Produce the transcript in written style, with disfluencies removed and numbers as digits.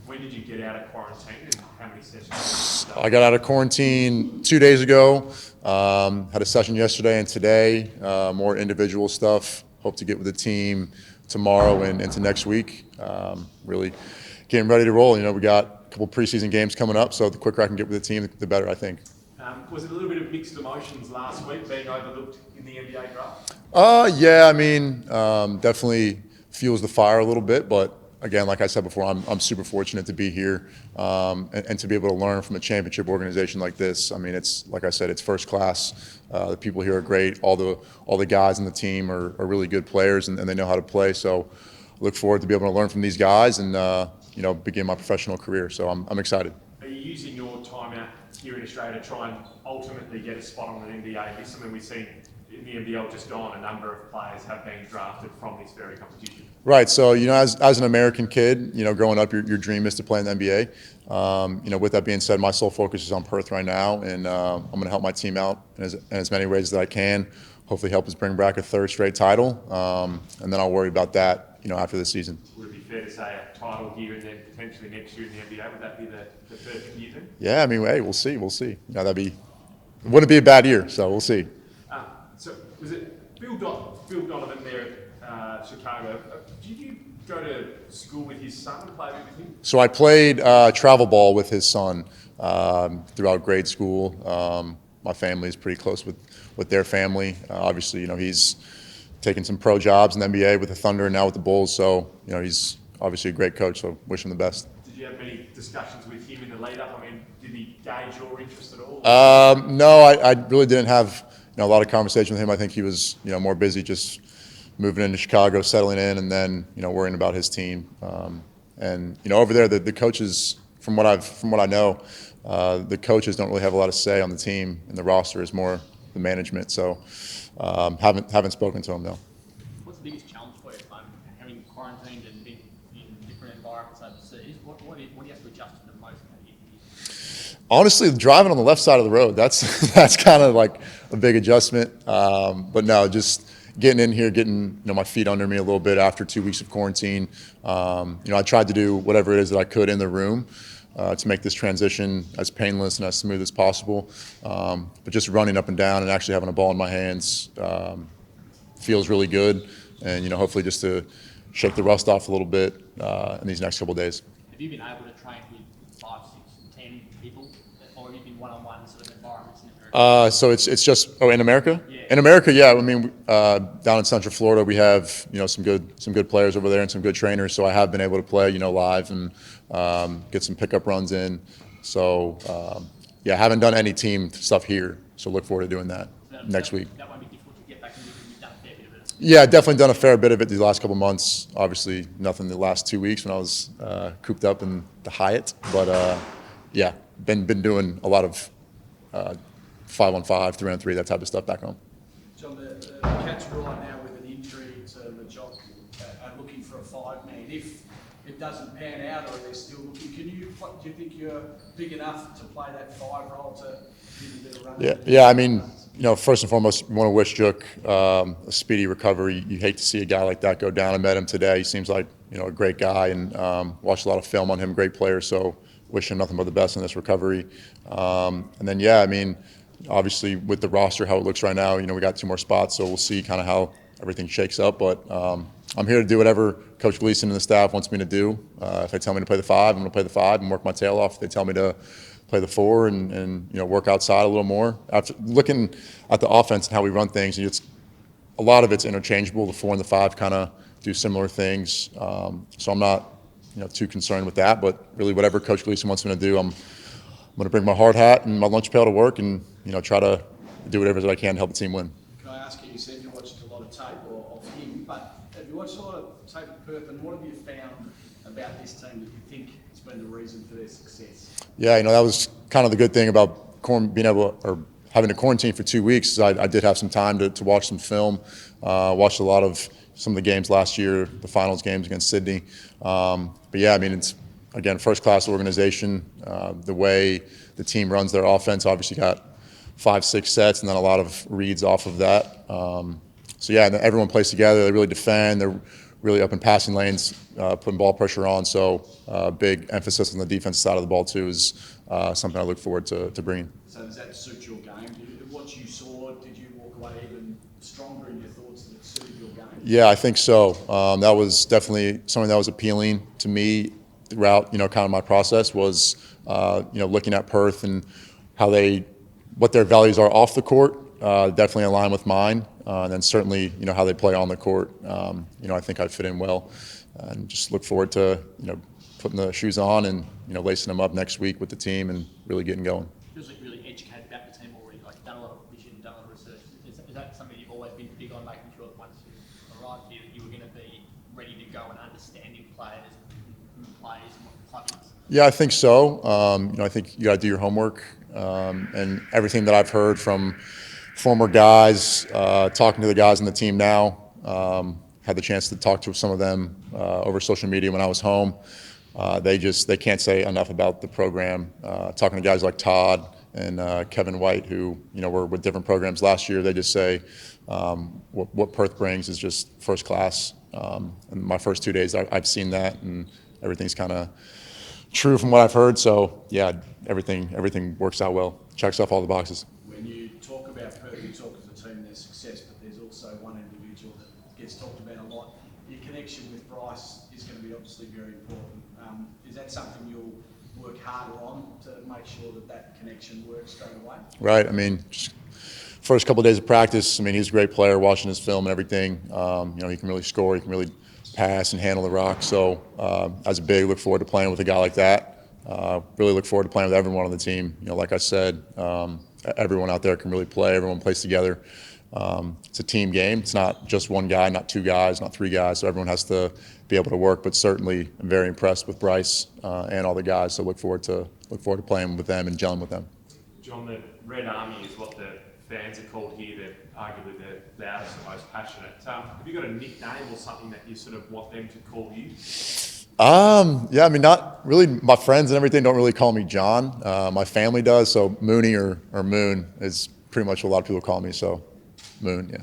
When did you get out of quarantine and how many sessions? I got out of quarantine 2 days ago. Had a session yesterday and today. More individual stuff. Hope to get with the team tomorrow and into next week. Really getting ready to roll. We got a couple preseason games coming up, so the quicker I can get with the team, the better, I think. Was it a little bit of mixed emotions last week being overlooked in the NBA draft? Yeah, definitely fuels the fire a little bit, but again, like I said before, I'm super fortunate to be here and to be able to learn from a championship organization like this. It's like I said, it's first class. The people here are great. All the guys in the team are really good players and they know how to play. So I look forward to be able to learn from these guys and begin my professional career. So I'm excited. Are you using your time out here in Australia to try and ultimately get a spot on an NBA? It's something we've seen in the NBL just gone. A number of players have been drafted from this very competition. Right. So, as an American kid, growing up, your dream is to play in the NBA. With that being said, my sole focus is on Perth right now, and I'm going to help my team out in as many ways that I can. Hopefully help us bring back a third straight title, and then I'll worry about that, after the season. Would it be fair to say a title here and then potentially next year in the NBA? Would that be the perfect year then? Yeah, hey, we'll see. It wouldn't be a bad year, so we'll see. So was it Bill Donovan there at Chicago? Did you go to school with his son and play with him? So I played travel ball with his son throughout grade school. My family is pretty close with their family. Obviously, he's taken some pro jobs in the NBA with the Thunder and now with the Bulls. So, he's obviously a great coach, so wish him the best. Did you have many discussions with him in the lead-up? Did he gauge your interest at all? No, I really didn't have a lot of conversation with him. I think he was more busy just moving into Chicago, settling in, and then worrying about his team. And over there, the coaches, from what I know, the coaches don't really have a lot of say on the team, and the roster is more the management. So haven't spoken to him though. What's the biggest challenge for you, having quarantined and been in different environments overseas? What do you have to adjust to the most? Honestly, driving on the left side of the road, that's kind of like a big adjustment. But no, just getting in here, getting my feet under me a little bit after 2 weeks of quarantine. I tried to do whatever it is that I could in the room to make this transition as painless and as smooth as possible. But just running up and down and actually having a ball in my hands feels really good. And hopefully just to shake the rust off a little bit in these next couple of days. Have you been able to train with 5, 6, 10 people, or have you been one-on-one sort of environments in America? So it's just in America. Yeah. In America, yeah. Down in Central Florida, we have some good players over there and some good trainers. So I have been able to play live and get some pickup runs in. So I haven't done any team stuff here. So look forward to doing that next week. That won't be difficult to get back into. You've done a fair bit of it. Yeah, definitely done a fair bit of it these last couple months. Obviously, nothing the last 2 weeks when I was cooped up in the Hyatt. But been doing a lot of 5-on-5, 3-on-3, that type of stuff back home. John, the Cats right now with an injury to Majok are looking for a 5-man. If it doesn't pan out or they're still looking, do you think you're big enough to play that 5 role to give a bit of run? Yeah. First and foremost, you want to wish Juk a speedy recovery. You hate to see a guy like that go down. I met him today. He seems like a great guy and watched a lot of film on him. Great player. So wish him nothing but the best in this recovery. And then obviously with the roster how it looks right now, we got 2 more spots, so we'll see kind of how everything shakes up. But I'm here to do whatever Coach Gleason and the staff wants me to do. If they tell me to play the 5, I'm going to play the 5 and work my tail off. If they tell me to play the 4 and work outside a little more. After looking at the offense and how we run things, a lot of it's interchangeable. The 4 and the 5 kind of do similar things. So I'm not too concerned with that. But really, whatever Coach Gleason wants me to do, I'm going to bring my hard hat and my lunch pail to work and try to do whatever that I can to help the team win. Can I ask you? You said you watched a lot of tape of him, but have you watched a lot of tape of Perth? And what have you found about this team that you think has been the reason for their success? Yeah, that was kind of the good thing about having to quarantine for 2 weeks. Is I did have some time to watch some film. Watched a lot of some of the games last year, the finals games against Sydney. It's again first-class organization. The way the team runs their offense, obviously got 5-6 sets and then a lot of reads off of that. And everyone plays together. They really defend. They're really up in passing lanes, putting ball pressure on. So big emphasis on the defensive side of the ball too is something I look forward to bringing. So does that suit your game? What you saw, did you walk away even stronger in your thoughts that it suited your game? Yeah, I think so. That was definitely something that was appealing to me throughout, kind of my process was, looking at Perth and what their values are off the court, definitely align with mine. And then certainly, how they play on the court. I think I fit in well, and just look forward to, putting the shoes on and, lacing them up next week with the team and really getting going. Feels like really educated about the team already, like done a lot of vision, done a lot of research. Is that something you've always been big on, making sure that once you arrived here, that you were going to be ready to go and understanding players, who plays, and what the club is? Yeah, I think so. I think you got to do your homework, and everything that I've heard from former guys, talking to the guys on the team now, had the chance to talk to some of them over social media when I was home. They can't say enough about the program. Talking to guys like Todd and Kevin White, who were with different programs last year, they just say what Perth brings is just first class. And my first 2 days, I've seen that, and everything's kind of true from what I've heard. So yeah, everything works out well. Checks off all the boxes. When you talk about Perth, you talk as a team and their success, but there's also one individual that gets talked about a lot. Your connection with Bryce is going to be obviously very important. Is that something you'll work harder on to make sure that connection works straight away? Right. I mean, just first couple of days of practice, I mean, he's a great player, watching his film and everything. He can really score, he can really pass and handle the rock. So as a big, look forward to playing with a guy like that. Really look forward to playing with everyone on the team. Like I said, everyone out there can really play. Everyone plays together. It's a team game. It's not just one guy, not two guys, not three guys. So everyone has to be able to work. But certainly, I'm very impressed with Bryce and all the guys. So look forward to playing with them and gelling with them. John, the Red Army is what the fans are called here. They're arguably the loudest and most passionate. Have you got a nickname or something that you sort of want them to call you? Yeah, I mean, not really. My friends and everything don't really call me John. My family does. So Mooney or Moon is pretty much what a lot of people call me. So Moon, yeah.